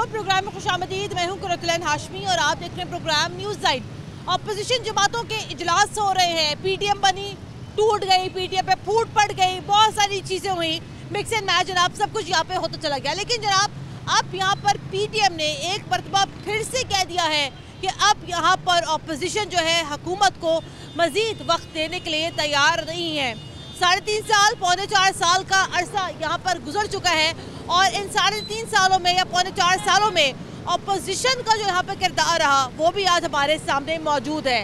Programme में खुशामदीद। मैं हूं कुरतुलैन हाशमी और आप देख रहे हैं प्रोग्राम न्यूज़ लाइन। अपोजिशन जमातों के इजलास हो रहे हैं, पीटीएम बनी, टूट गई, पीटीएम पे फूट पड़ गई, बहुत सारी चीज़ें हुई, मिक्स एंड मैच जनाब, सब कुछ यहाँ पे होता चला गया। लेकिन जनाब अब यहाँ पर पीटीएम ने एक मरतबा फिर से कह दिया है कि अब यहाँ पर अपोजिशन जो है हुकूमत को मज़ीद वक्त देने के लिए तैयार नहीं है। 3.5 साल, पौने 4 साल का अरसा यहाँ पर गुजर चुका है और इन 3.5 सालों में या पौने 4 सालों में अपोजिशन का जो यहाँ पर किरदार रहा वो भी आज हमारे सामने मौजूद है।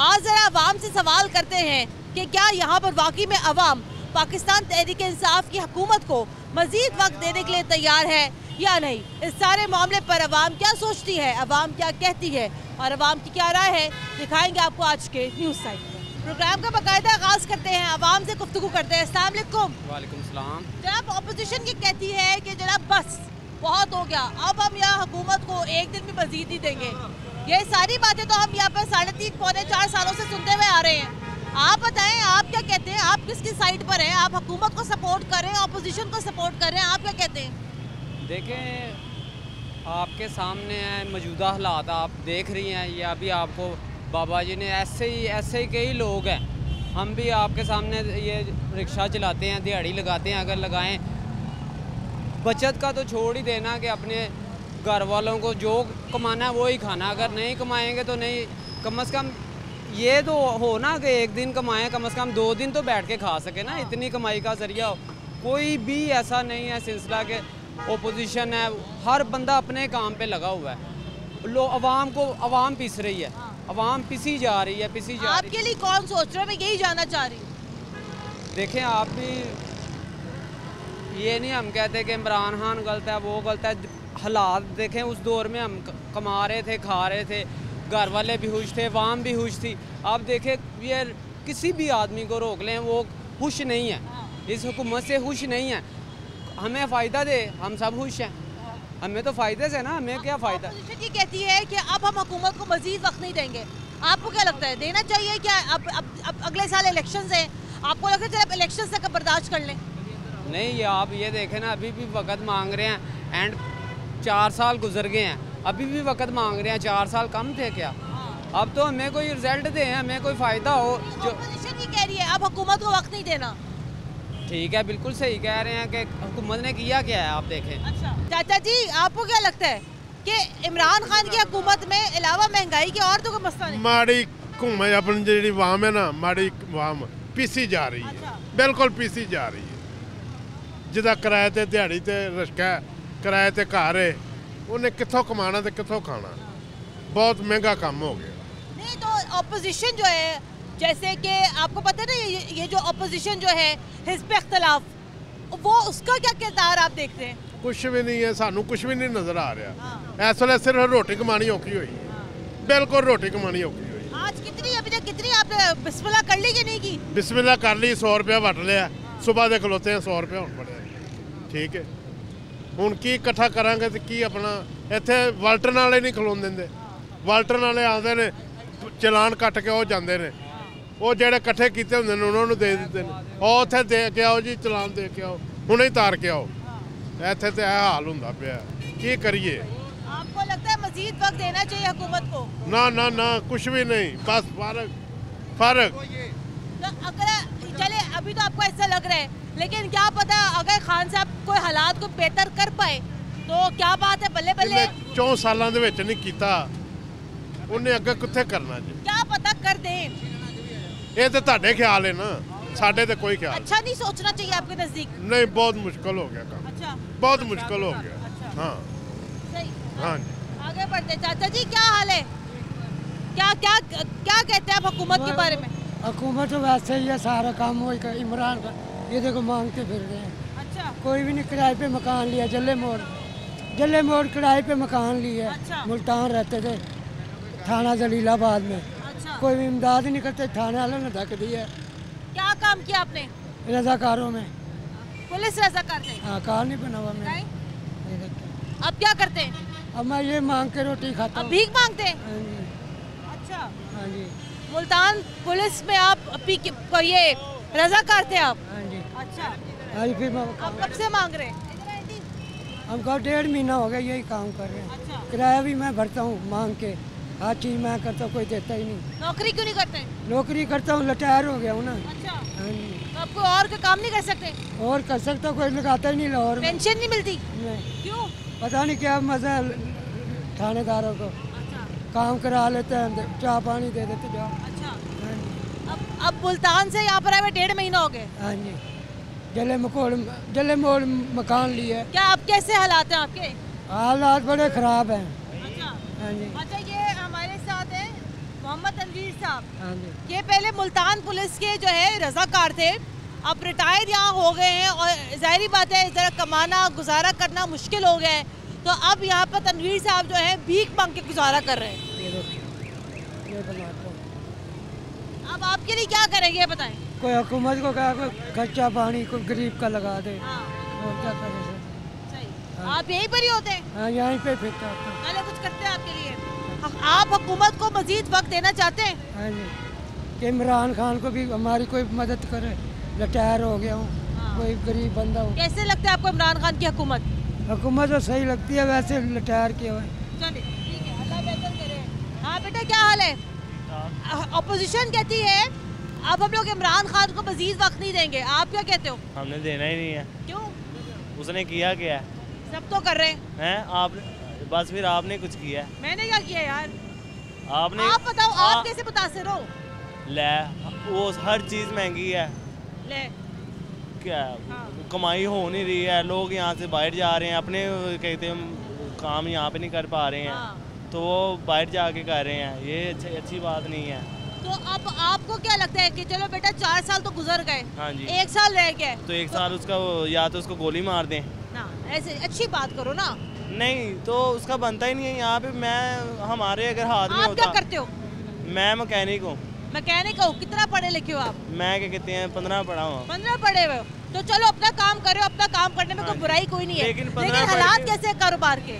आज ज़रा अवाम से सवाल करते हैं कि क्या यहाँ पर वाकई में अवाम पाकिस्तान तहरीक इंसाफ की हुकूमत को मज़ीद वक्त देने के लिए तैयार है या नहीं। इस सारे मामले पर अवाम क्या सोचती है, अवाम क्या कहती है और अवाम की क्या राय है, दिखाएंगे आपको आज के न्यूज़ साइट में। प्रोग्राम का बाकायदा आगाज करते हैं, अवाम से गुफ्तगू करते हैं। अस्सलाम वालेकुम। वालेकुम सलाम। जनाब अपोजिशन ये कहती है कि जनाब बस बहुत हो गया, अब हम यहाँ हुकूमत को एक दिन भी मजीद नहीं देंगे। ये सारी बातें तो हम यहाँ पर 3.5 पौने 4 सालों से सुनते हुए आ रहे हैं। आप बताएं, आप क्या कहते हैं, आप किसकी साइड पर हैं? आप हुकूमत को सपोर्ट कर रहे हैं, अपोजिशन को सपोर्ट कर रहे हैं, आप क्या कहते हैं? देखें, आपके सामने मौजूदा हालात आप देख रही हैं। ये अभी आपको बाबा जी ने ऐसे ही कई लोग हैं, हम भी आपके सामने ये रिक्शा चलाते हैं, दिहाड़ी लगाते हैं। अगर लगाएं, बचत का तो छोड़ ही देना कि अपने घर वालों को जो कमाना है वो ही खाना। अगर नहीं कमाएंगे तो नहीं, कम से कम ये तो हो ना कि एक दिन कमाएं, कम से कम 2 दिन तो बैठ के खा सके ना। इतनी कमाई का जरिया हो, कोई भी ऐसा नहीं है सिलसिला के ओपोजिशन है। हर बंदा अपने काम पे लगा हुआ है। अवाम पिस रही है, अवाम पिसी जा रही है, पिसी जा रही है। आपके लिए कौन सोच रहा है? मैं यही जानना चाह रही हूँ। देखें, आप भी ये नहीं हम कहते कि इमरान खान गलत है, वो गलत है। हालात देखें, उस दौर में हम कमा रहे थे, खा रहे थे, घर वाले भी खुश थे, अवाम भी खुश थी। अब देखें, ये किसी भी आदमी को रोक लें, वो खुश नहीं है, इस हुकूमत से खुश नहीं है। हमें फ़ायदा दे, हम सब खुश हैं, हमें तो फ़ायदे से ना, हमें क्या फ़ायदा। अपोजिशन ये कहती है कि अब हम हुकूमत को मजीद वक्त नहीं देंगे। आपको क्या लगता है, देना चाहिए क्या? अब अगले साल इलेक्शंस हैं, आपको लगता है चलो इलेक्शंस तक बर्दाश्त कर लें? नहीं, ये आप ये देखें ना, अभी भी वक्त मांग रहे हैं एंड 4 साल गुजर गए हैं, अभी भी वक्त मांग रहे हैं। 4 साल कम थे क्या? अब तो हमें कोई रिजल्ट दें, हमें कोई फ़ायदा हो। जो अपोजिशन ये कह रही है अब हुकूमत को वक्त नहीं देना। ठीक है, बिल्कुल सही कह रहे हैं कि हुकूमत ने किया क्या है, आप देखें। अच्छा चाचा जी, आपको क्या लगता है कि इमरान खान की हुकूमत में अलावा महंगाई के और तो कोई मसला नहीं? माड़ी घूमे अपनी जी वाम है ना, माड़ी वाम पीसी जा रही है। अच्छा। बिल्कुल पीसी जा रही है। जिदा किराए ते दिहाड़ी ते रिश्का, किराए ते घर है, उन्हें कितों कमाना तो कितों खाना। बहुत महंगा काम हो गया। नहीं तो अपोजिशन जो है, जैसे कि आपको पता है ना, ये जो अपोजिशन जो है हिज़्ब इख्तिलाफ, वो उसका क्या किरदार आप देखते हैं? कुछ भी नहीं है, सानू कुछ भी नहीं नजर आ रहा। इस वे सिर्फ रोटी कमानी औखी हुई, बिल्कुल रोटी कमानी औखी हुई। आज कितनी अभी तक कितनी आपने बिस्मिल्लाह कर ली कि नहीं की? बिस्मिल्लाह कर ली, 100 रुपया वट लिया, सुबह के खलोते हैं 100 रुपया होने पड़े। ठीक है, ਹੁਣ ਕੀ ਇਕੱਠਾ ਕਰਾਂਗੇ ਤੇ ਕੀ ਆਪਣਾ ਇੱਥੇ ਵਾਲਟਨ ਵਾਲੇ ਨਹੀਂ ਖਲੋਣ ਦਿੰਦੇ। ਵਾਲਟਨ ਵਾਲੇ ਆਉਂਦੇ ਨੇ, ਚਲਾਨ ਕੱਟ ਕੇ ਉਹ ਜਾਂਦੇ ਨੇ, ਉਹ ਜਿਹੜੇ ਇਕੱਠੇ ਕੀਤੇ ਹੁੰਦੇ ਨੇ ਉਹਨਾਂ ਨੂੰ ਦੇ ਦਿੱਤੇ ਨੇ, ਉਹ ਉੱਥੇ ਦੇ ਕੇ ਆਓ ਜੀ, ਚਲਾਨ ਦੇ ਕੇ ਆਓ, ਹੁਣੇ ਹੀ ਤਾਰ ਕੇ ਆਓ। ਇੱਥੇ ਤੇ ਇਹ ਹਾਲ ਹੁੰਦਾ ਪਿਆ, ਕੀ ਕਰੀਏ। आपको लगता है मजीद वक्त देना चाहिए हुकूमत को? ना ना ना, कुछ भी नहीं, बस फर्क। तो अगर चले, अभी तो आपको ऐसा लग रहा है, लेकिन क्या पता अगर खान साहब कोई हालात को बेहतर कर पाए तो क्या बात है, बल्ले बल्ले। 4 सालों ਦੇ ਵਿੱਚ ਨਹੀਂ ਕੀਤਾ, ਉਹਨੇ ਅੱਗੇ ਕਿੱਥੇ ਕਰਨਾ ਜੀ? क्या पता कर दें। ਇਹ ਤੇ ਤੁਹਾਡੇ ਖਿਆਲ ਹੈ ਨਾ, ਸਾਡੇ ਤੇ ਕੋਈ ਖਿਆਲ अच्छा नहीं सोचना चाहिए आपके नजदीक? नहीं। बहुत मुश्किल हो गया काम, अच्छा, बहुत मुश्किल हो गया। अच्छा, हाँ सही। हाँ जी। आगे बढ़ते। चाचा जी क्या हाल है, क्या क्या क्या कहते हैं आप हुकूमत के बारे में? हुकूमत तो वैसे ही है, सारा काम वही कर इमरान का, ये देखो मांगते फिर रहे हैं। अच्छा, कोई भी नहीं, किराए पे मकान लिया, जल्ले मोड़ किराए पे मकान लिया। अच्छा। मुल्तान रहते थे, थाना जलीलाबाद में, अच्छा, कोई भी इमदाद नहीं करते, थाने वाले ने धक दिया। क्या काम किया आपने? रजाकारों में। पुलिस रजा करते हैं? हाँ, कार नहीं बना हुआ मैं। नहीं? ये देखो। अब क्या करते हैं? अब मैं ये मांग के रोटी खाता अब हूँ। भीख मांगते हैं? हाँ जी, अच्छा, हाँ जी, मुल्तान पुलिस में आप ये रजा करते हैं आप? हाँ जी। अच्छा, हाँ जी, फिर मैं आप कब से मांग रहे हैं? हमको 1.5 महीना हो गया यही काम कर रहे हैं। अच्छा, किराया भी मैं भरता हूँ मांग के, हर चीज़ मैं करता हूँ, कोई देता ही नहीं। नौकरी क्यों नहीं करते? नौकरी करता हूँ, रिटायर हो गया हूँ ना। अच्छा, हाँ जी। तो आप कोई और का काम नहीं कर सकते? और कर सकता, कोई लगाता ही नहीं लाहौर में। पेंशन नहीं मिलती? नहीं, क्यों? पता नहीं क्या मजा है थानेदारों को, अच्छा, काम करा लेते हैं, चाय पानी दे देते जाओ। अच्छा। हाँ जी, अब मुल्तान से यहाँ पर आए हुए 1.5 महीना हो गए। हाँ जी। जले मोड़ मकान लिए। क्या अब कैसे हालात हैं आपके? हालात बड़े ख़राब हैं। अच्छा, हाँ जी, अच्छा, ये हमारे साथ है मोहम्मद तनवीर साहब। हाँ जी। ये पहले मुल्तान पुलिस के जो है रजाकार थे, अब रिटायर यहाँ हो गए हैं और ज़ाहिरी बात है ज़रा कमाना गुजारा करना मुश्किल हो गया है, तो अब यहाँ पर तनवीर साहब जो है भीख मांग के गुजारा कर रहे हैं। ये देखो, ये बनाता हूँ। अब आपके लिए क्या करेंगे ये बताएं? कोई हुकूमत को कहा कोई खर्चा पानी कोई गरीब का लगा दे, हाँ, और क्या करे सर। सही। हाँ। आप यहीं पर ही होते हैं? हाँ, यहीं पे फिरता हूँ। पहले कुछ करते हैं आपके लिए? आप हुकूमत को मजीद वक्त देना चाहते हैं? हाँ जी, कि इमरान खान को भी हमारी कोई मदद करे, रिटायर हो गया हूँ, हाँ। कोई गरीब बंदा हूँ। कैसे लगता है आपको इमरान खान की हुकूमत? हुकूमत तो सही लगती है, वैसे रिटायर किया हुआ है। चलिए ठीक है, अल्लाह बेहतर करे। हाँ बेटा, क्या हाल है? अपोजिशन कहती है अब हम लोग इमरान खान को मजीद वक्त नहीं देंगे, आप क्या कहते हो? हमने देना ही नहीं है। क्यों? उसने किया क्या है? सब तो कर रहे हैं। हैं आप, बस फिर आपने कुछ किया है? मैंने क्या किया यार? आपने आप बताओ, आप कैसे मुतासिर हो? ले, वो हर चीज़ महंगी है। ले, क्या हाँ। कमाई हो नहीं रही है, लोग यहाँ से बाहर जा रहे हैं, अपने कहते हैं काम यहाँ पे नहीं कर पा रहे हैं, हाँ। तो वो बाहर जाके कर रहे हैं। ये अच्छी बात नहीं है। तो अब आपको क्या लगता है कि चलो बेटा 4 साल तो गुजर गए, हाँ जी। 1 साल रह गया है, तो 1 साल उसका या तो उसको गोली मार दें। ना ऐसे अच्छी बात करो ना। नहीं तो उसका बनता ही नहीं है यहाँ पे। मैं हमारे अगर हाथ में आप क्या होता। करते हो? मैं मैकेनिक हूँ। मैकेनिक हो? कितना पढ़े लिखे हो आप? मैं क्या कहते हैं 15 पढ़ा हूँ। 15 पढ़े हुए हो तो चलो अपना काम करो, अपना काम करने में हाँ कोई बुराई कोई नहीं है, लेकिन 15 लेकिन पढ़ हालात के- कैसे हैं कारोबार के?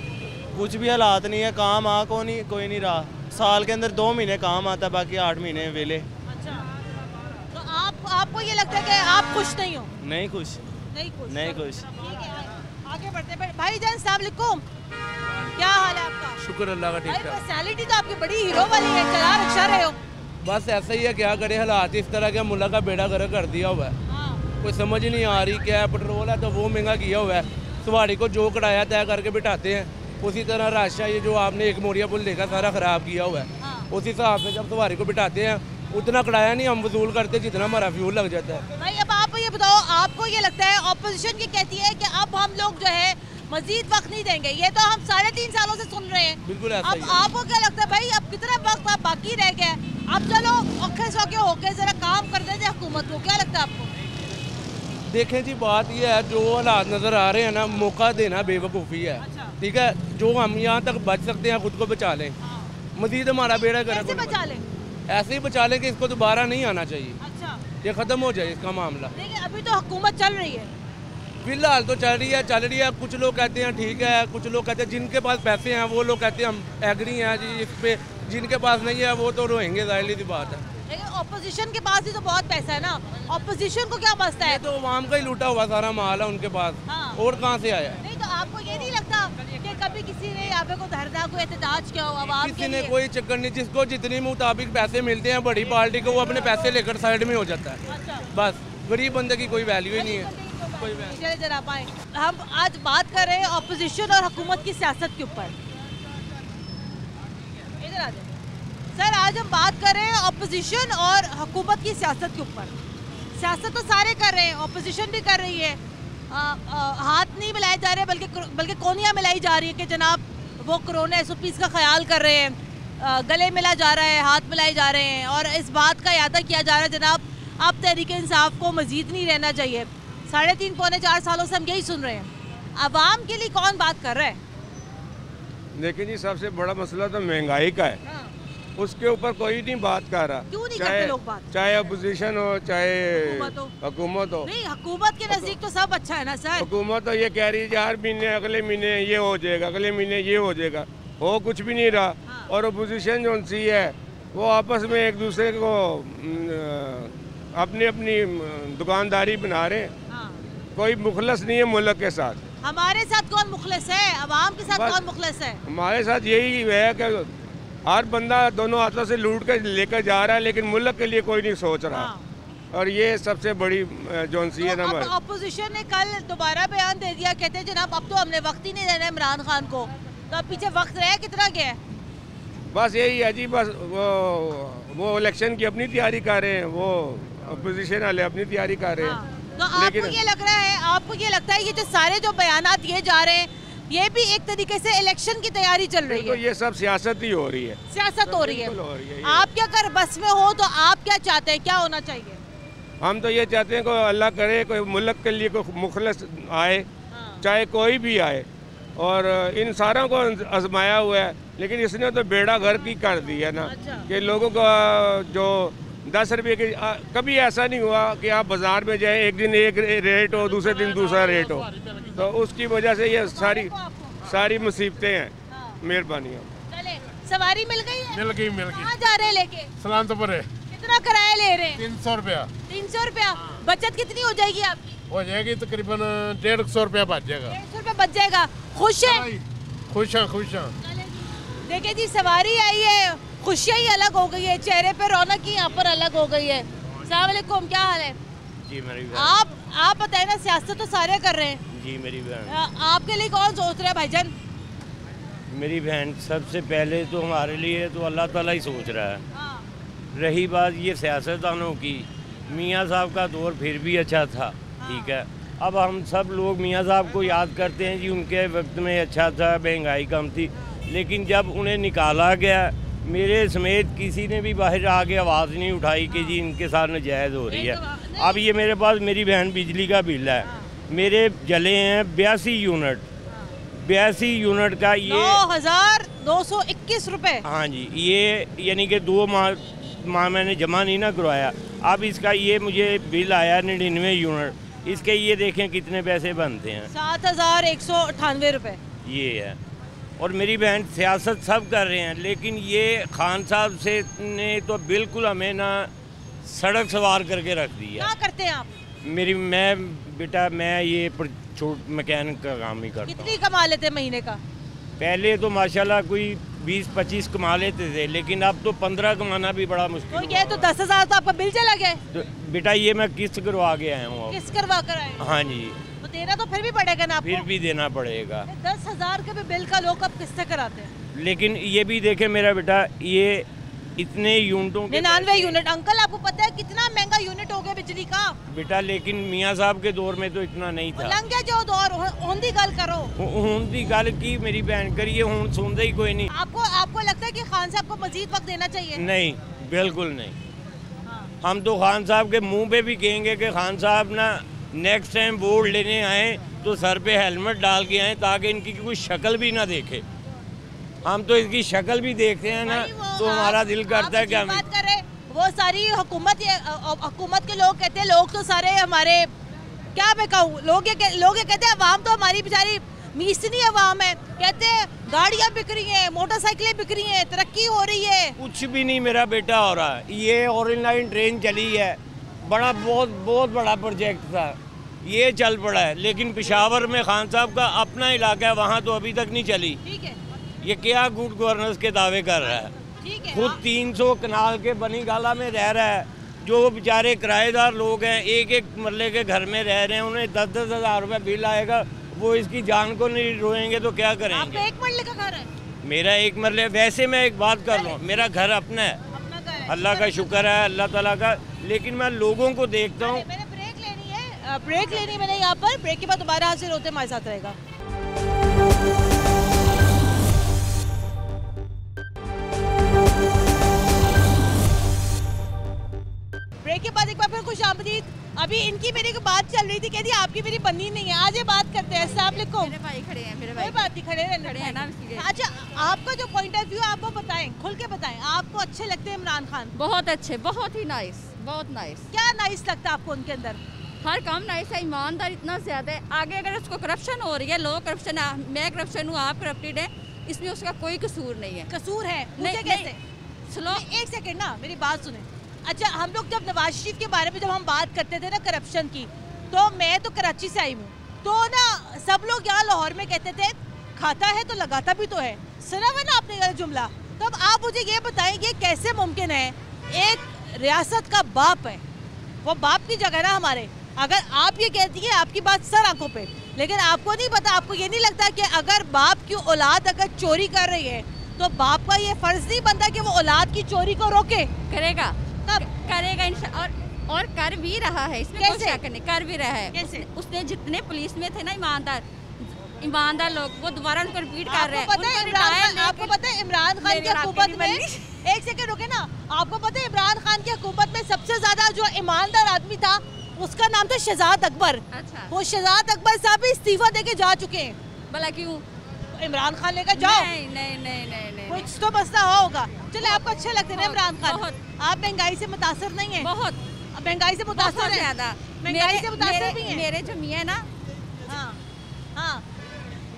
कुछ भी हालात नहीं है, काम कोई नहीं रहा। साल के अंदर 2 महीने काम आता है, बाकी 8 महीने वेले। अच्छा, तो आपको ये लगता है कि आप खुश नहीं हो? नहीं खुश, नहीं खुश? नहीं खुश। ठीक है, आगे बढ़ते हैं। भाई जान अस्सलाम वालेकुम, क्या हाल है आपका? शुक्र अल्लाह का, भाई ठीक ठाक। पर्सनैलिटी तो आपकी बड़ी हीरो वाली है, चला रिक्शा रहे हो। बस ऐसा ही है, क्या करे, हालात इस तरह के, मुल्क का बेड़ा गर्क कर दिया हुआ है। हाँ, कोई समझ ही नहीं आ रही, क्या है, पेट्रोल है तो वो महंगा किया हुआ है, सवारी को जो किराया तय करके बिठाते हैं, उसी तरह रास्ता ये जो आपने एक मोरिया पुल देखा सारा ख़राब किया हुआ है, हाँ। उसी हिसाब से जब सवारी को बिठाते हैं उतना किराया नहीं हम वसूल करते जितना हमारा फ्यूल लग जाता है। भाई अब आप ये बताओ, आपको ये लगता है ऑपोजिशन ये कहती है कि अब हम लोग जो है मजीद वक्त नहीं देंगे, ये तो हम 3.5 सालों से सुन रहे हैं। बिल्कुल ऐसा अब ही है। आपको क्या लगता है भाई, अब कितना वक्त आप बाकी रह गया है? अब चलो औखे सौखे होके जरा काम कर देते हुकूमत को, क्या लगता है आपको? देखें जी, बात ये है, जो हालात नज़र आ रहे हैं ना, मौका देना बेवकूफ़ी है। अच्छा। ठीक है, जो हम यहाँ तक बच सकते हैं खुद को बचा लें, मजीद हमारा बेड़ा गर्क कैसे बचा लें? ऐसे ही बचा लें कि इसको दोबारा नहीं आना चाहिए, अच्छा, ये ख़त्म हो जाए इसका मामला। लेकिन अभी तो हुकूमत चल रही है। फिलहाल तो चल रही है। कुछ लोग कहते हैं ठीक है, कुछ लोग कहते हैं जिनके पास पैसे हैं वो लोग कहते हैं हम एग्री हैं जी इस पे, जिनके पास नहीं है वो तो रोएंगे, जाहिर सी बात है। लेकिन ऑपोजिशन के पास भी तो बहुत पैसा है ना, ऑपोजिशन को क्या मसला है? ये तो आवाम का ही लूटा हुआ सारा माल है उनके पास, हाँ। और कहाँ से आया है? नहीं तो आपको ये नहीं लगता कि कभी किसी ने यहाँ पे को धरना को एहतजाज किया हो आवाम किसी के ने लिए? कोई चक्कर नहीं, जिसको जितनी मुताबिक पैसे मिलते हैं बड़ी पार्टी को, वो अपने पैसे लेकर साइड में हो जाता है। अच्छा, बस गरीब बंदे की कोई वैल्यू ही नहीं है। कोई वैल्यू। चले जरा पाए। हम आज बात कर रहे हैं ऑपोजिशन और हुकूमत की सियासत के ऊपर। इधर आ जाए सर, आज हम बात कर रहे हैं ऑपोजिशन और हुकूमत की सियासत के ऊपर। सियासत तो सारे कर रहे हैं, ऑपोजिशन भी कर रही है, हाथ नहीं मिलाए जा रहे बल्कि कोनियाँ मिलाई जा रही है कि जनाब वो कोरोना SOPs का ख्याल कर रहे हैं, गले मिला जा रहा है, हाथ मिलाए जा रहे हैं, और इस बात का यादा किया जा रहा है जनाब अब तहरीक इंसाफ को मजीद नहीं रहना चाहिए। 3.5 पौने 4 सालों से हम यही सुन रहे हैं। आवाम के लिए कौन बात कर रहा है? देखिए जी, सबसे बड़ा मसला तो महंगाई का है, उसके ऊपर कोई नहीं बात कर रहा। क्यों नहीं करते लोग बात? चाहे अपोजिशन हो चाहे हुकूमत हो। नहीं, हुकूमत के नजदीक तो सब अच्छा है ना सर। हुकूमत तो ये कह रही है 4 महीने अगले महीने ये हो जाएगा, अगले महीने ये हो जाएगा, हो कुछ भी नहीं रहा। हाँ। और अपोजिशन जो सी है वो आपस में एक दूसरे को अपनी अपनी दुकानदारी बना रहे हैं। हाँ। कोई मुखलस नहीं है मुल्क के साथ। हमारे साथ कौन मुखलिस है, अवाम के साथ बस- कौन मुखलिस है? हमारे साथ यही है कि हर बंदा दोनों हाथों से लूट कर लेकर जा रहा है, लेकिन मुल्क के लिए कोई नहीं सोच रहा। हाँ। और ये सबसे बड़ी जोनसी है ना तो हमारी। अपोजिशन ने कल दोबारा बयान दे दिया, कहते हैं जनाब अब तो हमने वक्त ही नहीं देना इमरान खान को, तो अब पीछे वक्त रहे कितना गया है? बस यही है जी, बस वो इलेक्शन की अपनी तैयारी कर रहे हैं, वो अपोजिशन वाले अपनी तैयारी कर रहे हाँ। हैं। तो आपको ये लग रहा है, आपको ये लगता है ये जो सारे जो बयानात दिए जा रहे हैं ये भी एक तरीके से इलेक्शन की तैयारी चल रही तो है, ये सब सियासत ही हो रही है, सियासत हो रही है। बिल्कुल हो रही है ये। आप क्या अगर बस में हो तो आप क्या चाहते हैं, क्या होना चाहिए? हम तो ये चाहते हैं कोई अल्लाह करे कोई मुल्क के लिए कोई मुखलिस आए, चाहे कोई भी आए, और इन सारों को आजमाया हुआ है, लेकिन इसने तो बेड़ा घर की कर दी है ना। अच्छा। कि लोगों को जो 10 रुपये की कभी ऐसा नहीं हुआ कि आप बाज़ार में जाए एक दिन एक रेट हो, दूसरे दिन दूसरा रेट हो, तो उसकी वजह से ये सारी मुसीबतें हैं। मेहरबानी। चले, सवारी मिल गई है? मिल गई कहाँ जा रहे हैं लेके? सलामतपुर है। कितना किराया ले रहे हैं? 300 रुपया 300 रुपया। बचत कितनी हो जाएगी आपकी? हो जाएगी, तकरीबन 150 रुपया बच जाएगा। 150 रुपया बच जाएगा। खुश है? खुश हाँ खुश हाँ। देखिए जी, सवारी आई है, खुशियाँ ही अलग हो गई है, चेहरे पे रौनक ही यहाँ पर अलग हो गई है। अस्सलाम वालेकुम, क्या हाल है? जी मेरी आप बताए ना, सियासत तो सारे कर रहे हैं, जी मेरी बहन आपके लिए कौन सोच रहा है भाईजान? मेरी बहन सबसे पहले तो हमारे लिए तो अल्लाह ताला ही सोच रहा है। हाँ, रही बात ये सियासतदानों की, मियाँ साहब का दौर फिर भी अच्छा था, ठीक है। अब हम सब लोग मियाँ साहब को याद करते हैं जी, उनके वक्त में अच्छा था, महंगाई कम थी, लेकिन जब उन्हें निकाला गया, मेरे समेत किसी ने भी बाहर आके आवाज़ नहीं उठाई कि जी इनके साथ नाजायज़ हो रही है। अब ये मेरे पास मेरी बहन बिजली का बिल है, मेरे जले हैं 82 यूनिट, 82 यूनिट का ये 9,221 रुपए। हाँ जी, ये यानी कि 2 माह मैंने जमा नहीं ना करवाया। अब इसका ये मुझे बिल आया 99 यूनिट, इसके ये देखें कितने पैसे बनते हैं, 7,198 रुपए। ये है। और मेरी बहन सियासत सब कर रहे हैं, लेकिन ये खान साहब से ने तो बिल्कुल हमें ना सड़क सवार करके रख दिया। क्या करते हैं आप? मैं ये छोट मैकेनिक का काम ही करता हूँ। कितनी कमा लेते महीने का? पहले तो माशाल्लाह कोई 20-25 कमा लेते थे, लेकिन अब तो 15 कमाना भी बड़ा मुश्किल तो ये तो 10,000 तो आपका बिल चला गया। तो बेटा ये मैं किस्त करवा के आया हूँ। किस करवा कर आए? हाँ जी, तो देना तो फिर भी पड़ेगा ना आपको। फिर भी देना पड़ेगा। 10,000 के भी बिल का लोग अब किस्तें कराते हैं। लेकिन ये भी देखे मेरा बेटा, ये इतने यूनिटों के 99 यूनिट। अंकल आपको पता है कितना महंगा यूनिट हो गया बिजली का? बेटा, लेकिन मियाँ साहब के दौर में तो इतना नहीं था। लंघ गया जो दौर, होंदी गल करो। होंदी गल की मेरी बहन करिए, हूँ सुनते ही कोई नहीं। आपको लगता है कि खान साहब को मजीद वक्त देना चाहिए? नहीं, बिल्कुल नहीं। हम तो खान साहब के मुंह पे भी कहेंगे कि खान साहब ना नेक्स्ट टाइम वोट लेने आए तो सर पे हेलमेट डाल के आए, ताकि इनकी कोई शक्ल भी ना देखे। हम तो इसकी शक्ल भी देखते हैं ना तो हमारा दिल करता है कि हम बात कर रहे। वो सारी हुकूमत के लोग कहते हैं, लोग तो सारे हमारे, क्या मैं कहूँ, लोग ये कहते हैं अवाम तो हमारी बेचारी मीसनी अवाम है। कहते हैं गाड़ियाँ बिक रही हैं, मोटरसाइकिलें बिक रही हैं, तरक्की हो रही है। कुछ भी नहीं मेरा बेटा हो रहा है। ये ऑरेंज लाइन ट्रेन चली है, बहुत बड़ा प्रोजेक्ट था, ये चल पड़ा है, लेकिन पेशावर में खान साहब का अपना इलाका है, वहाँ तो अभी तक नहीं चली। ठीक है, ये क्या गुड गवर्नेंस के दावे कर रहा है। ठीक है। खुद 300 कनाल के बनी गाला में रह रहा है, जो बेचारे किराएदार लोग हैं, एक मरले के घर में रह रहे हैं, उन्हें 10-10 हज़ार रुपये बिल आएगा, वो इसकी जान को नहीं रोएंगे तो क्या करेंगे। आपका एक मरले का घर है? मेरा एक मरले, वैसे मैं एक बात कर रहा हूँ, मेरा घर अपना है, अपना घर है, अल्लाह का शुक्र है, अल्लाह ताला का, लेकिन मैं लोगों को देखता हूँ। मैंने ब्रेक लेनी है मैंने यहाँ पर। ब्रेक के बाद दोबारा हाजिर होते हमारे साथ रहेगा। ब्रेक के बाद एक बार फिर खुश आमदीद। अभी इनकी मेरी को बात चल रही थी, कहती आपकी मेरी बनी नहीं है, आज ये बात करते हैं। अस्सलाम वालेकुम। मेरे भाई खड़े हैं, मेरे कोई भाई बात नहीं, खड़े हैं ना इसलिए। अच्छा, आपका जो पॉइंट ऑफ व्यू आप वो बताएं, खुल के बताएं, आपको अच्छे लगते हैं इमरान खान? बहुत अच्छे, बहुत ही नाइस, बहुत नाइस। क्या नाइस लगता है आपको उनके अंदर? हर काम नाइस है, ईमानदार इतना ज्यादा है। आगे अगर उसको करप्शन हो रही है, लोग करप्शन है, मैं करप्शन हूँ, आप करप्टेड है, इसमें उसका कोई कसूर नहीं है। कसूर है? नहीं, पूछे कैसे? स्लो, एक सेकंड ना, मेरी बात सुने। अच्छा, हम लोग जब नवाज शरीफ के बारे में जब हम बात करते थे ना करप्शन की, तो मैं तो कराची से आई हूँ, तो ना सब सब लोग यहाँ लाहौर में कहते थे खाता है तो लगाता भी तो है, सुना हुआ ना आपने ये जुमला। तो अब आप मुझे ये बताएंगे कैसे मुमकिन है, एक रियासत का बाप है, वो बाप की जगह ना हमारे, अगर आप ये कहती है आपकी बात सर आंखों पे, लेकिन आपको नहीं पता, आपको ये नहीं लगता कि अगर बाप की औलाद अगर चोरी कर रही है तो बाप का ये फर्ज नहीं बनता कि वो औलाद की चोरी को रोके? करेगा, कब करेगा और कर भी रहा है, इसमें कोई शक नहीं, कर भी रहा है। कैसे? उसने जितने पुलिस में थे ना ईमानदार लोग, वो दोबारा उनको रिपीट कर रहे हैं। आपको पता है इमरान खान की हुकूमत में, एक सेकंड रुके ना, आपको पता है इमरान खान की हुकूमत में सबसे ज्यादा जो ईमानदार आदमी था उसका नाम था शहजाद अकबर। अच्छा। वो शहजाद अकबर साहब भी इस्तीफा देके जा चुके हैं। भला क्यों? इमरान खान लेकर जाओ, नहीं कुछ तो मसला होगा। चले आपको अच्छे लगते हैं इमरान खान, आप महंगाई से मुतासर नहीं है? बहुत महंगाई से मुतासर है, ज्यादा महंगाई से मुतासर भी है। मेरे जो मियाँ ना, हाँ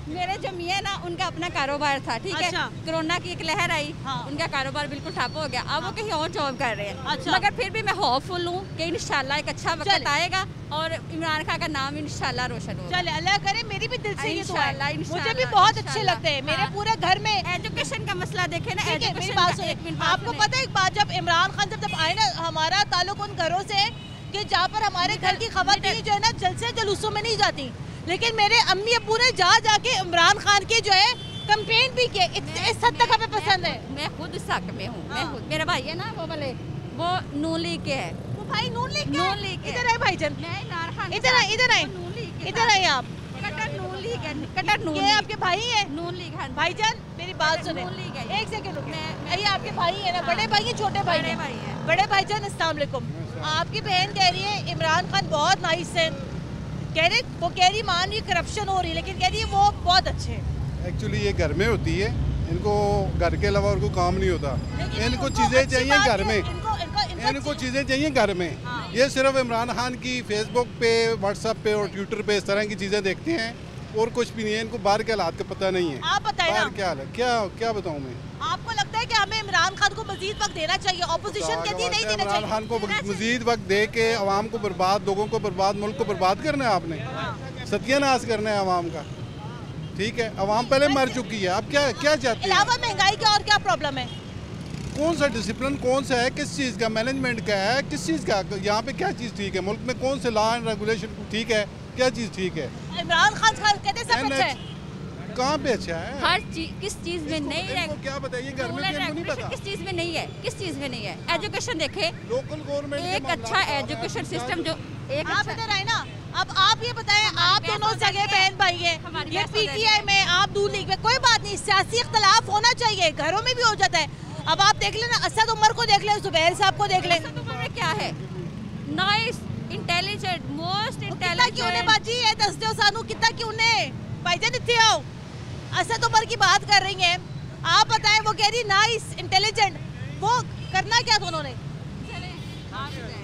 मेरे जो मियाँ ना, उनका अपना कारोबार था, ठीक है। अच्छा। कोरोना की एक लहर आई, हाँ। उनका कारोबार बिल्कुल ठप हो गया, अब वो कहीं और जॉब कर रहे हैं। अच्छा। मगर फिर भी मैं होपफुल हूँ कि इंशाल्लाह एक अच्छा वक्त आएगा और इमरान खान का नाम इंशाल्लाह रोशन होगा। चले अल्लाह करे, मेरी भी दिल से ये दुआ है। इंशाल्लाह, मुझे भी बहुत अच्छे लगते हैं, मेरे पूरे घर में एजुकेशन का मसला देखे ना, मेरी बात सुनिए, आपको पता है एक बात, जब इमरान खान जब आए ना, हमारा ताल्लुक उन घरों से कि जहाँ पर हमारे घर की खबरदारी जो है ना जलसे जलूसों में नहीं जाती, लेकिन मेरे अम्मी अब्बू ने जाके इमरान खान के जो है कैंपेन भी किए, इस हद तक हमें पसंद है। मैं खुद इस हक में हूँ, मैं खुद, मेरा भाई है ना वो वाले, वो नून लीग के है। वो भाई नून लीग के, इधर आए भाईजान, इधर आए इधर आए आप, कट्टर नून लीग है, कट्टर नून ये आपके भाई है नून लीग। हाँ भाईजान मेरी बात सुने, नून लीग है, एक सेकंड रुकिए, ये आपके भाई है ना, बड़े भाई है छोटे भाई है? बड़े भाईजान अस्सलाम वालेकुम। आपकी बहन कह रही है इमरान खान बहुत नाइस है, वो कह रही मान रही करप्शन हो रही है, लेकिन कह रही है वो बहुत अच्छे हैं। एक्चुअली ये घर में होती है, इनको घर के अलावा और कोई काम नहीं होता, इनको चीज़ें चाहिए घर में, इनको चीज़ें चाहिए घर में। ये सिर्फ इमरान खान की फेसबुक पे, व्हाट्सएप पे और ट्विटर पे इस तरह की चीज़ें देखते हैं और कुछ भी नहीं है, इनको बाहर के हालात का पता नहीं है। आप बताएं बाहर क्या हाल है, क्या बताऊँ मैं? आपको लगता है कि हमें इमरान खान को मजीद वक्त देना चाहिए? ऑपोजिशन कहती है नहीं देना चाहिए। इमरान खान को मजीद वक्त दे के आवाम को बर्बाद, लोगों को बर्बाद, मुल्क को बर्बाद करना है आपने, सत्यानाश करना है आवाम का, ठीक है। आवाम पहले मर चुकी है, अब क्या चाहते हैं? अलावा महंगाई का और क्या प्रॉब्लम है? कौन सा डिसिप्लिन कौन सा है, किस चीज़ का मैनेजमेंट का है, किस चीज़ का, यहाँ पे क्या चीज़ ठीक है, मुल्क में कौन से लॉ एंड रेगुलेशन ठीक है, क्या चीज़ ठीक है? इमरान खान कहते सब अच्छा है, कहाँ पे अच्छा है? हर चीज किस चीज में नहीं है, क्या बताइए, घर में नहीं पता किस चीज में नहीं है, किस चीज में नहीं है। एजुकेशन देखे, लोकल गवर्नमेंट एक अच्छा एजुकेशन सिस्टम जो एक आप इधर आए ना, अब आप ये बताएं, आप दोनों सगे बहन भाई है, ये पीटीआई में, आप दूर लीग में, कोई बात नहीं, सियासी इख्तलाफ होना चाहिए, घरों में भी हो जाता है। अब आप देख लेना, असद उमर को देख ले, जुबैर साहब को देख ले, क्या है, नाइस, इंटेलिजेंट, मोस्ट इंटेलिजेंट क्यों ने बाजी है, दसते हो सानू कितना क्यों ने भाईजान इतने आओ, असद उमर की बात कर रही हैं आप, बताएं, वो कह रही नाइस इंटेलिजेंट, वो करना क्या था उन्होंने?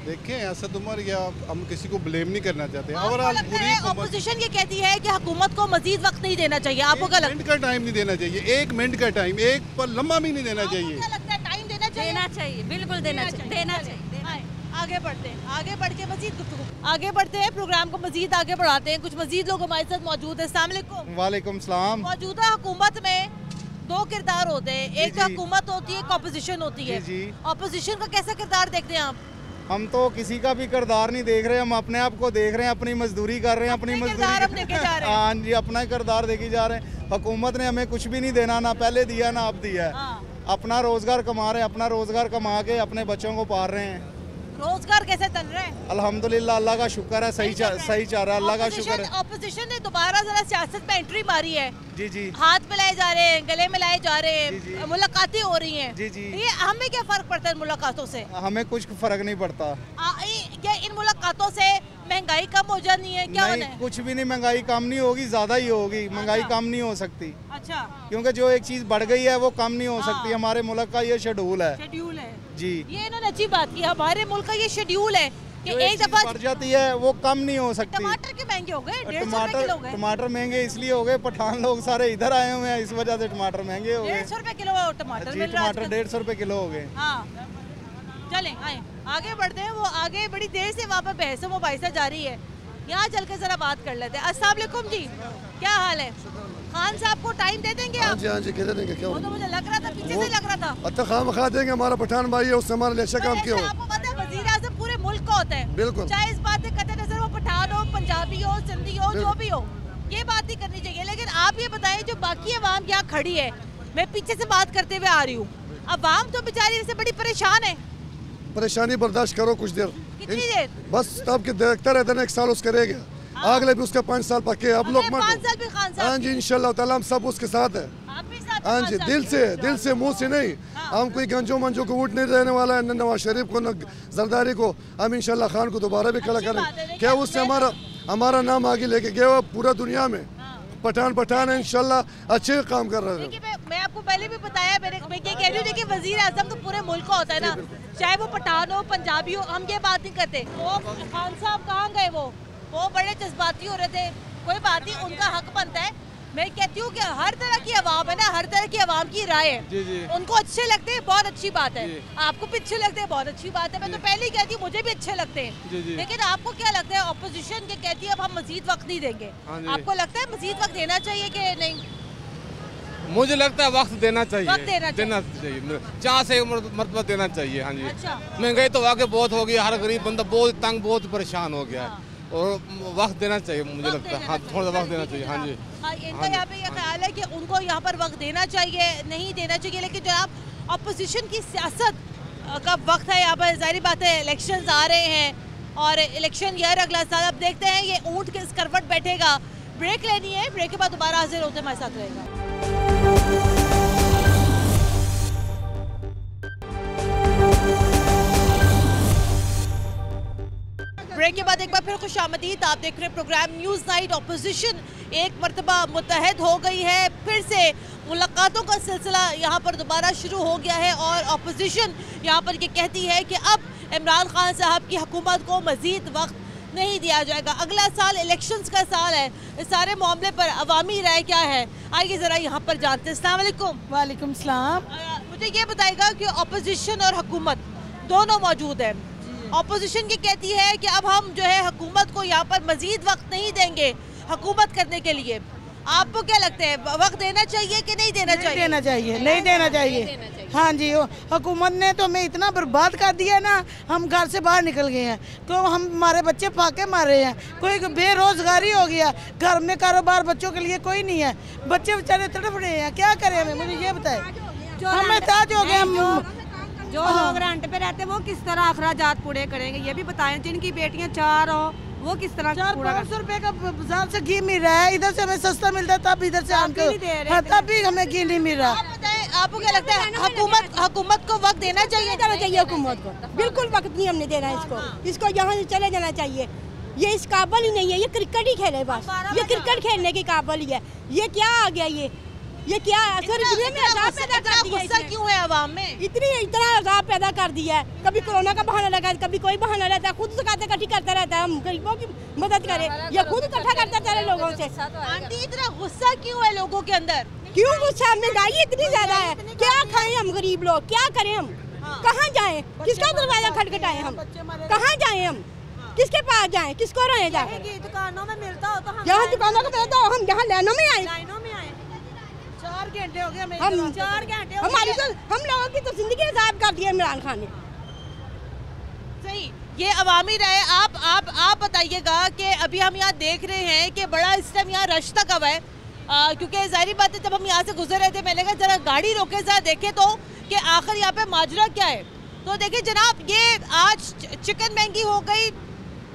देखें असद उमर, या हम किसी को ब्लेम नहीं करना चाहते, ओवरऑल पूरी ऑपोजिशन ये कहती है कि हुकूमत को मजीद वक्त नहीं देना चाहिए, आपको क्या लगता है? मिनट का टाइम नहीं देना चाहिए, 1 मिनट का टाइम, एक पर लंबा भी नहीं देना चाहिए। क्या लगता है, टाइम देना चाहिए? देना चाहिए, बिल्कुल देना चाहिए। आगे बढ़ते हैं, आगे बढ़ के मजीद गुफ्तगू आगे बढ़ते हैं, प्रोग्राम को मजीद आगे बढ़ाते हैं। कुछ मजीद लोग हमारे साथ मौजूद है। अस्सलाम वालेकुम। वालेकुम सलाम। मौजूदा हुकूमत में 2 किरदार होते हैं, एक तो हुकूमत होती है, एक ऑपोजिशन होती है। ऑपोजिशन का कैसा किरदार देखते हैं आप? हम तो किसी का भी किरदार नहीं देख रहे, हम अपने आप को देख रहे हैं, अपनी मजदूरी कर रहे हैं, अपनी मजदूरी हाँ जी, अपना किरदार देखे जा रहे हैं। हुकूमत ने हमें कुछ भी नहीं देना, ना पहले दिया ना अब दिया है। अपना रोजगार कमा रहे हैं, अपना रोजगार कमा के अपने बच्चों को पाल रहे हैं। रोजगार कैसे चल रहा है? अल्हम्दुलिल्लाह, अल्लाह का शुक्र है, सही चल रहा है, अल्लाह का शुक्र है। ऑपोजिशन ने दोबारा जरा सियासत में एंट्री मारी है। जी जी, हाथ मिलाए जा रहे हैं, गले मिलाए जा रहे हैं, मुलाकातें हो रही हैं। जी जी, ये हमें क्या फर्क पड़ता है इन मुलाकातों से? हमें कुछ फर्क नहीं पड़ता। क्या इन मुलाकातों से महंगाई कम हो जानी है? क्या नहीं, कुछ भी नहीं, महंगाई कम नहीं होगी, ज्यादा ही होगी। महंगाई कम नहीं हो सकती। अच्छा, क्योंकि जो एक चीज बढ़ गई है वो कम नहीं हो सकती। हमारे मुल्क का ये शेड्यूल है जी। ये इन्होंने अच्छी बात की, हमारे मुल्क का ये शेड्यूल है कि एक दफा बढ़ जाती है वो कम नहीं हो सकती। टमाटर के महंगे हो गए, 150 रुपए किलो हो गए। टमाटर महंगे इसलिए हो गए, पठान लोग सारे इधर आए हुए हैं, इस वजह से टमाटर महंगे हो गए। 150 रुपए किलो टमाटर जी, टमाटर 150 रुपए किलो हो गए। चलें आए आगे बढ़ते हैं। वो आगे बड़ी देर से वहाँ पर बहस मुबाहिसा जारी है। यहाँ चल के जरा बात कर लेते हैं। अस्सलाम वालेकुम जी, क्या हाल है? खान साहब को टाइम दे देंगे आप? हाँ जी दे देंगे। क्या वो तो मुझे लग रहा था, पीछे से लग रहा था। अच्छा खाम देंगे, हमारा पठान भाई है, उससे हमारे लिए अच्छा काम किया। आपको पता है वजीर आज़म पूरे मुल्क का होता है, बिल्कुल, चाहे इस बात से कतई नजर वो पठान हो, पंजाबी हो, सिंधी हो, जो भी हो, ये बात ही करनी चाहिए। लेकिन आप ये बताएं, जो बाकी अवाम यहाँ खड़ी है, मैं पीछे से बात करते हुए आ रही हूँ, अवाम तो बेचारी से बड़ी परेशान है। परेशानी बर्दाश्त करो कुछ देर। कितनी देर? बस अब के देखता रहता ना, 1 साल उसका रह गया, अगले भी उसका 5 साल पक्के। अब लोग 5 साल भी खान साहब। हाँ जी इंशाल्लाह ताला हम सब उसके साथ है। हाँ जी, दिल से मुंह से नहीं। हम कोई गंजो मंजो को वोट नहीं देने वाला है, न नवाज शरीफ को, न जरदारी को। हम इंशाल्लाह खान को दोबारा भी खड़ा करेंगे। क्या उससे हमारा नाम आगे लेके गया पूरा दुनिया में। पठान है, इंशाल्लाह अच्छे काम कर रहे हैं। मैं आपको पहले भी बताया, मैं ये कह रही हूँ कि वजीर आजम तो पूरे मुल्क का होता है ना, चाहे वो पठान हो, पंजाबी हो, हम ये बात नहीं करते। वो खान साहब कहाँ गए? वो बड़े जज्बाती हो रहे थे। कोई बात नहीं, उनका हक बनता है। मैं कहती हूँ कि हर तरह की आवाम है ना, हर तरह की आवाम की राय है। उनको अच्छे लगते हैं, बहुत अच्छी बात है। आपको भी अच्छे लगते हैं, बहुत अच्छी बात है। मैं तो पहले ही कहती हूँ, मुझे भी अच्छे लगते हैं। लेकिन आपको क्या लगता है? ऑपोजिशन के कहती है अब हम मजीद वक्त नहीं देंगे, आपको लगता है मजीद वक्त देना चाहिए कि नहीं? मुझे लगता है वक्त देना चाहिए, देना चाहिए। 4 से मरतबा देना चाहिए। हाँ जी। अच्छा। महंगाई तो वाकई बहुत हो गई, हर गरीब बंदा बहुत तंग, बहुत परेशान हो गया है, और वक्त देना चाहिए मुझे लगता है। हाँ, थोड़ा वक्त देना चाहिए। हाँ जी। इनका यहाँ पे ये ख्याल है कि उनको यहाँ पर वक्त देना चाहिए, नहीं देना चाहिए। लेकिन जनाब अपोजिशन की सियासत का वक्त है यहाँ पर, जाहिर बात है इलेक्शंस आ रहे हैं और इलेक्शन ईयर अगला साल। अब देखते हैं ये ऊँट किस करवट बैठेगा। ब्रेक लेनी है, ब्रेक के बाद दोबारा हाजिर होते हमारे साथ रहेगा। ब्रेक के बाद एक बार फिर खुशामदीद। आप देख रहे हैं प्रोग्राम न्यूज़ नाइट। ऑपोजिशन एक मरतबा मुत्तहद हो गई है, फिर से मुलाकातों का सिलसिला यहाँ पर दोबारा शुरू हो गया है और ऑपोजिशन यहाँ पर ये कहती है कि अब इमरान खान साहब की हुकूमत को मज़ीद वक्त नहीं दिया जाएगा। अगला साल इलेक्शंस का साल है। इस सारे मामले पर अवामी राय क्या है, आइए ज़रा यहाँ पर जानते हैं। अस्सलाम वालेकुम। वालेकुम सलाम। मुझे ये बताएगा कि ऑपोजिशन और हुकूमत दोनों मौजूद है। ऑपोजिशन ये कहती है कि अब हम जो है हुकूमत को यहाँ पर मजीद वक्त नहीं देंगे हुकूमत करने के लिए। आपको क्या लगता है, वक्त देना चाहिए कि नहीं देना चाहिए? देना चाहिए, नहीं देना चाहिए। हाँ जी, हुकूमत ने तो हमें इतना बर्बाद कर दिया ना, हम घर से बाहर निकल गए हैं। तो हम हमारे बच्चे फाके मारे हैं, कोई बेरोजगारी हो गया, घर में कारोबार बच्चों के लिए कोई नहीं है, बच्चे बेचारे तड़प रहे हैं। क्या करें हमें, मुझे ये बताए। हमें ताज हो गए, हम जो लोग रेंट पे रहते हैं वो किस तरह अखराजात पूरे करेंगे, ये भी बताएं। जिनकी बेटियां 4 हो वो किस तरह 400-500 रुपए का बाजार से घी मिल रहा है, इधर से हमें सस्ता मिलता है, तब इधर से तब भी हमें घी नहीं मिल रहा। आपको क्या लगता है, हुकूमत को वक्त देना चाहिए? हुकूमत को बिल्कुल वक्त नहीं हमने देना इसको यहाँ से चले जाना चाहिए। ये इस काबिल ही नहीं है, ये क्रिकेट ही खेले बस, ये क्रिकेट खेलने के काबिल ही है। ये क्या आ गया, ये क्या गुस्सा क्यों है आवाम में? इतना अजाब पैदा कर दिया है। कभी कोरोना का बहाना लगा, कभी कोई बहाना रहता है, खुद दुकान इकट्ठी करता रहता है, हम गरीबों की मदद करें, या खुद इकट्ठा करता चले लोगों से। आंटी इतना गुस्सा क्यों है लोगों के अंदर? क्यों गुस्सा? महंगाई इतनी ज्यादा है, क्या खाएं हम गरीब लोग, क्या करें हम? कहाँ जाएं, किसका दरवाजा खटखटाएं हम? कहाँ जाएं हम, किसके पास जाएं, किसको रहे जाए? दुकानों में मिलता हो तो यहाँ दुकानों को मिलता हो, हम यहाँ लाइनों में आए। 4 घंटे हो गए हमें, हम 4 घंटे हमारी तो, हम लोगों की तो जिंदगी आजाद कर दी है इमरान खान ने। सही, ये अवामी राय। आप बताइएगा कि अभी हम यहाँ देख रहे हैं कि बड़ा इस टाइम यहाँ रश तक हुआ है, क्योंकि जाहिर बात है जब हम यहाँ से गुजर रहे थे मैंने कहा जरा गाड़ी रोके, जरा देखे तो कि आखिर यहाँ पे माजरा क्या है। तो देखिए जनाब, ये आज चिकन महंगी हो गई,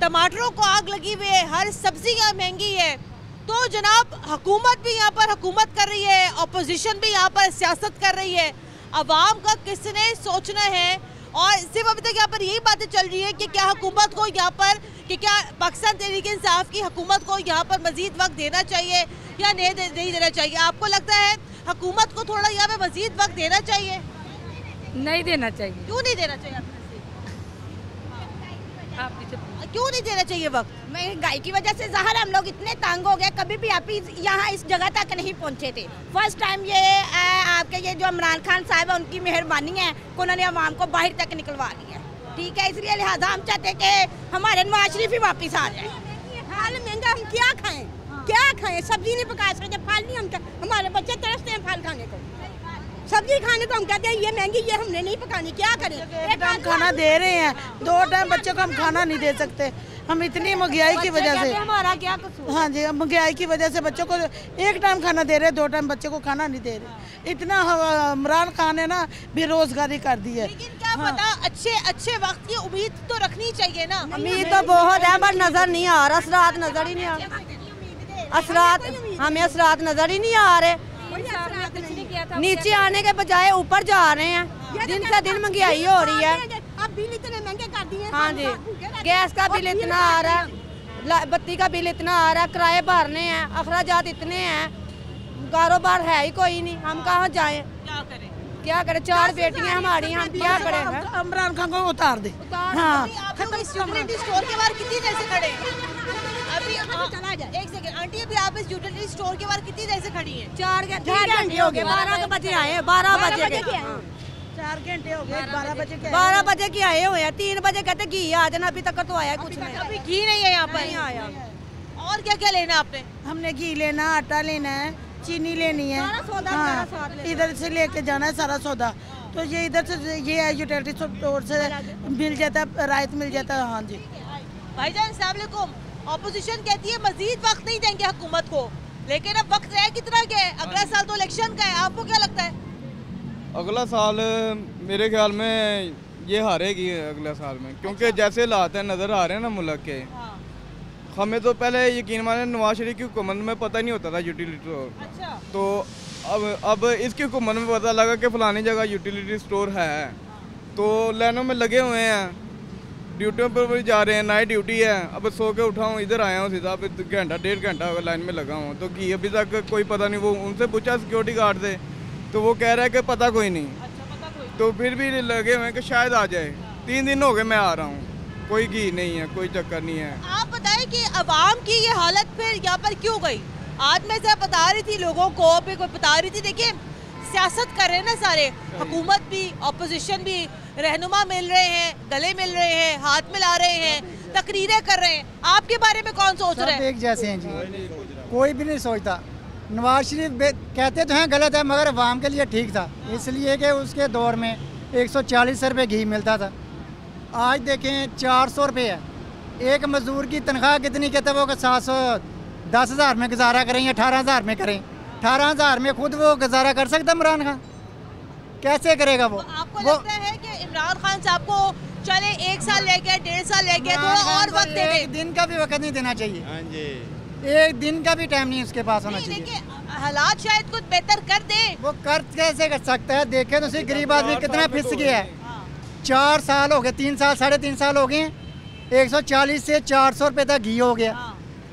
टमाटरों को आग लगी हुई है, हर सब्जी यहाँ महंगी है। तो जनाब हुकूमत भी यहाँ पर हुकूमत कर रही है, अपोजिशन भी यहाँ पर सियासत कर रही है। अवाम का किसने सोचना है? और सिर्फ अभी तक यहाँ पर यही बातें चल रही है कि क्या हुकूमत को यहाँ पर, कि क्या पाकिस्तान तहरीक इंसाफ की हुकूमत को यहाँ पर मजीद वक्त देना चाहिए या नहीं देना चाहिए? आपको लगता है हुकूमत को थोड़ा यहाँ पे मजीद वक्त देना चाहिए? नहीं देना चाहिए। क्यों नहीं देना चाहिए? क्यों नहीं देना चाहिए वक्त? महंगाई की वजह से ज़ाहिर हम लोग इतने तंग हो गए, कभी भी आप यहाँ इस जगह तक नहीं पहुँचे थे। फर्स्ट टाइम ये आपके ये जो इमरान खान साहब है उनकी मेहरबानी है कि उन्होंने अवाम को बाहर तक निकलवा लिया। ठीक है, इसलिए लिहाजा हम चाहते हैं कि हमारे नवाज शरीफ ही वापस आ जाए। क्या खाएं? क्या खाएं? सब्जी नहीं पका सकते, फल नहीं, हम हमारे बच्चे तरसते हैं फल खाने को, सब्जी खाने को हम कहते हैं ये महंगी, ये हमने नहीं पकानी, क्या करें? एक टाइम खाना दे रहे हैं, 2 टाइम बच्चों को हम खाना नहीं दे सकते। हम इतनी महंगाई की वजह से, हमारा क्या कसूर? हाँ जी, महंगाई की वजह से बच्चों को 1 टाइम खाना दे रहे, 2 टाइम बच्चों को खाना नहीं दे रहे। इतना इमरान खान ने ना बेरोजगारी कर दी है। लेकिन क्या पता, अच्छे वक्त की उम्मीद तो रखनी चाहिए ना। उम्मीद तो बहुत है पर नजर नहीं आ रहा, असरात नजर ही नहीं आ रहे, असरात हमें असरात नजर ही नहीं आ रहे। नीचे आने के बजाय ऊपर जा रहे हैं, दिन से दिन महंगाई हो रही है। अब बिल इतने महंगे कर दिए। हाँ जी, गैस का बिल इतना आ रहा है, बत्ती का बिल इतना आ रहा है, किराए भरने हैं, अखराजात इतने हैं, कारोबार है ही कोई नहीं, हम कहाँ जाएं? क्या करें? 4 बेटियां हमारी, हम क्या करें? इमरान खान को उतार दे। हाँ, यूटिलिटी स्टोर के बाहर कितनी देर से खड़े हैं? अभी चला जाए, एक सेकंड आंटी, अभी आप इस यूटिलिटी स्टोर के बाहर कितनी देर से खड़ी हैं? 4 घंटे हो गए, 12 बजे आए, 12 बजे के 4 घंटे हो गए, 12 बजे के 12 बजे के आए हुए हैं। 3 बजे कहते घी आ जाना, अभी तक तो आया कुछ नहीं, अभी घी नहीं है यहाँ पर। नहीं आया। और क्या क्या लेना आपने? हमने घी लेना, आटा लेना है, चीनी लेनी है, हाँ, इधर से लेके जाना है सारा सौदा। तो ये इधर से ये है यूटिलिटी स्टोर से मिल जाता है, रायत मिल जाता है। हाँ जी भाईजान, अस्सलाम वालेकुम। ऑपोजिशन कहती है मजीद वक्त नहीं देंगे हुकूमत को, लेकिन अब वक्त रह कितना गया है? अगला साल तो इलेक्शन का है, आपको क्या लगता है? अगला साल मेरे ख्याल में ये हारेगी अगले साल में, क्योंकि जैसे हालात है नज़र आ रहे हैं ना मुल्क के। हमें तो पहले यकीन माने नवाज शरीफ की हुकूमत में पता नहीं होता था यूटिलिटी स्टोर। अच्छा। तो अब इसकी हुकूमत में पता लगा कि फलानी जगह यूटिलिटी स्टोर है, तो लाइनों में लगे हुए हैं, ड्यूटियों पर भी जा रहे हैं, नाइट ड्यूटी है। अब सो के उठा हूँ, इधर आया हूँ सीधा, अब घंटा 1.5 घंटा लाइन में लगा हूँ, तो कि अभी तक कोई पता नहीं। वो उनसे पूछा सिक्योरिटी गार्ड से, तो वो कह रहा है कि पता कोई नहीं। अच्छा, पता कोई। तो फिर भी लगे हुए हैं कि शायद आ जाए। 3 दिन हो गए मैं आ रहा हूँ, कोई घी नहीं है, कोई चक्कर नहीं है। आप बताएं कि अवाम की ये हालत फिर यहाँ पर क्यों गई? आज मैं जब बता रही थी लोगों को, फिर कोई बता रही थी, देखिए सियासत कर रहे हैं ना सारे, हुकूमत भी, ऑपोजिशन भी, रहनुमा मिल रहे हैं, गले मिल रहे हैं, हाथ मिला रहे हैं, तकरीरें कर रहे हैं। आपके बारे में कौन सोच रहे हैं? एक जैसे हैं जी, कोई भी नहीं सोचता। नवाज शरीफ कहते तो हैं गलत है, मगर अवाम के लिए ठीक था, इसलिए कि उसके दौर में 140 रुपये घी मिलता था। आज देखें 400 रुपये है। एक मजदूर की तनख्वाह कितनी कहते वो 710,000 में गुजारा करें या 18,000 में करें? 18,000 में खुद वो गुजारा कर सकता इमरान खान? कैसे करेगा वो? आपको लगता है कि इमरान खान साहब को चले 1 साल ले गया, 1.5 साल ले गया, थोड़ा और वक्त दे दे? 1 दिन का भी वक्त नहीं देना चाहिए। हाँ जी, 1 दिन का भी टाइम नहीं उसके पास होना चाहिए। हालात शायद कुछ बेहतर कर दे। वो कर कैसे कर सकता है? देखे तो सही, गरीब आदमी कितना फिस गया है। 4 साल हो गए, 3 साल 3.5 साल हो गए, 140 से 400 रुपये तक घी हो गया।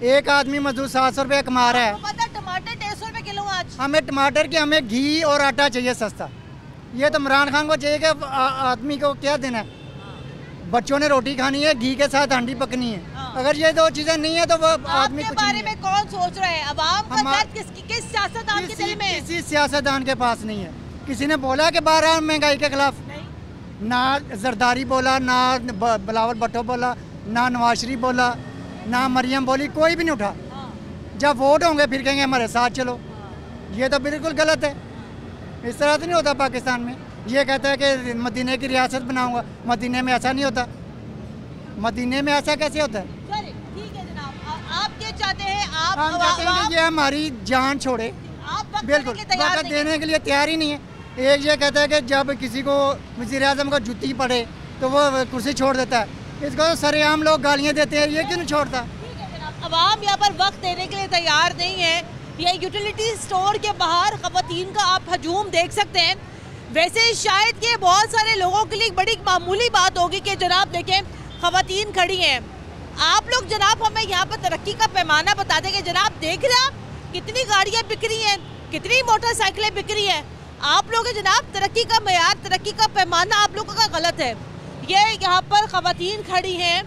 एक आदमी मजदूर 700 रुपये कमा रहा है। टमाटर 150 रुपये किलो आज। हमें टमाटर के, हमें घी और आटा चाहिए सस्ता। ये तो इमरान खान को चाहिए कि आदमी को क्या देना है? बच्चों ने रोटी खानी है, घी के साथ हांडी पकनी है। अगर ये 2 चीजें नहीं है तो वो आदमी के बारे में कौन सोच रहा है? अवाम का दर्द किस सियासतदान के दिल में? किसी सियासतदान के पास नहीं है। किसी ने बोला कि 12 महंगाई के खिलाफ? ना जरदारी बोला, ना बिलावल भुट्टो बोला, ना नवाज शरीफ बोला, ना मरियम बोली, कोई भी नहीं उठा। जब वोट होंगे फिर कहेंगे हमारे साथ चलो। ये तो बिल्कुल गलत है। इस तरह तो नहीं होता पाकिस्तान में। ये कहता है कि मदीने की रियासत बनाऊंगा, मदीने में ऐसा नहीं होता। मदीने में ऐसा कैसे होता है? ठीक है जनाब, आप क्या चाहते हैं? हम चाहते हैं कि ये हमारी जान छोड़े। बिल्कुल वक्त देने के लिए तैयार ही नहीं है। एक ये कहता है कि जब किसी को वज़ीर-ए-आज़म को जुत्ती पड़े तो वो कुर्सी छोड़ देता है। इसको तो सरेआम लोग गालियाँ देते हैं, ये क्यों नहीं छोड़ता? अवाम यहाँ पर वक्त देने के लिए तैयार नहीं है। ये यूटिलिटी स्टोर के बाहर ख़वातीन का आप हजूम देख सकते हैं। वैसे शायद ये बहुत सारे लोगों के लिए बड़ी मामूली बात होगी कि जनाब देखें ख़वातीन खड़ी हैं। आप लोग जनाब हमें यहाँ पर तरक्की का पैमाना बता दें कि जनाब देख रहे हैं आप कितनी गाड़ियाँ बिक रही हैं, कितनी मोटरसाइकिलें बिक रही हैं। आप लोग जनाब तरक्की का मयार, तरक्की का पैमाना आप लोगों का गलत है। ये यहाँ पर ख़वातीन खड़ी हैं।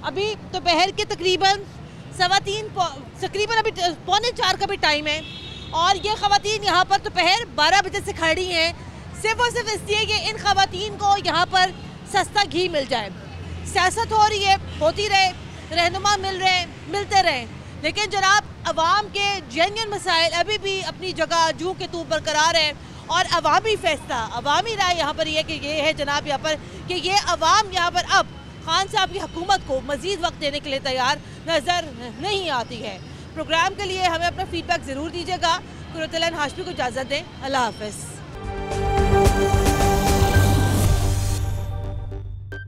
अभी दोपहर के तकरीबन 3:15 तकरीबन अभी 3:45 का भी टाइम है और ये ख़वातीन यहाँ पर दोपहर 12 बजे से खड़ी हैं, सिर्फ और सिर्फ इसलिए कि इन ख़वातीन को यहाँ पर सस्ता घी मिल जाए। सियासत हो रही है, होती रहे, रहनुमा मिल रहे हैं, मिलते रहे, लेकिन जनाब अवाम के जेन्युइन मसाइल अभी भी अपनी जगह जूं के तू बरकरार है और अवामी फैसला, अवामी राय यहाँ पर ये कि ये है जनाब यहाँ पर कि ये अवाम यहाँ पर अब खान साहब की हुकूमत को मज़ीद वक्त देने के लिए तैयार नज़र नहीं आती है। प्रोग्राम के लिए हमें अपना फीडबैक ज़रूर दीजिएगा। कुरतुल ऐन हाशमी को इजाज़त दें। अल्लाह हाफ़िज़।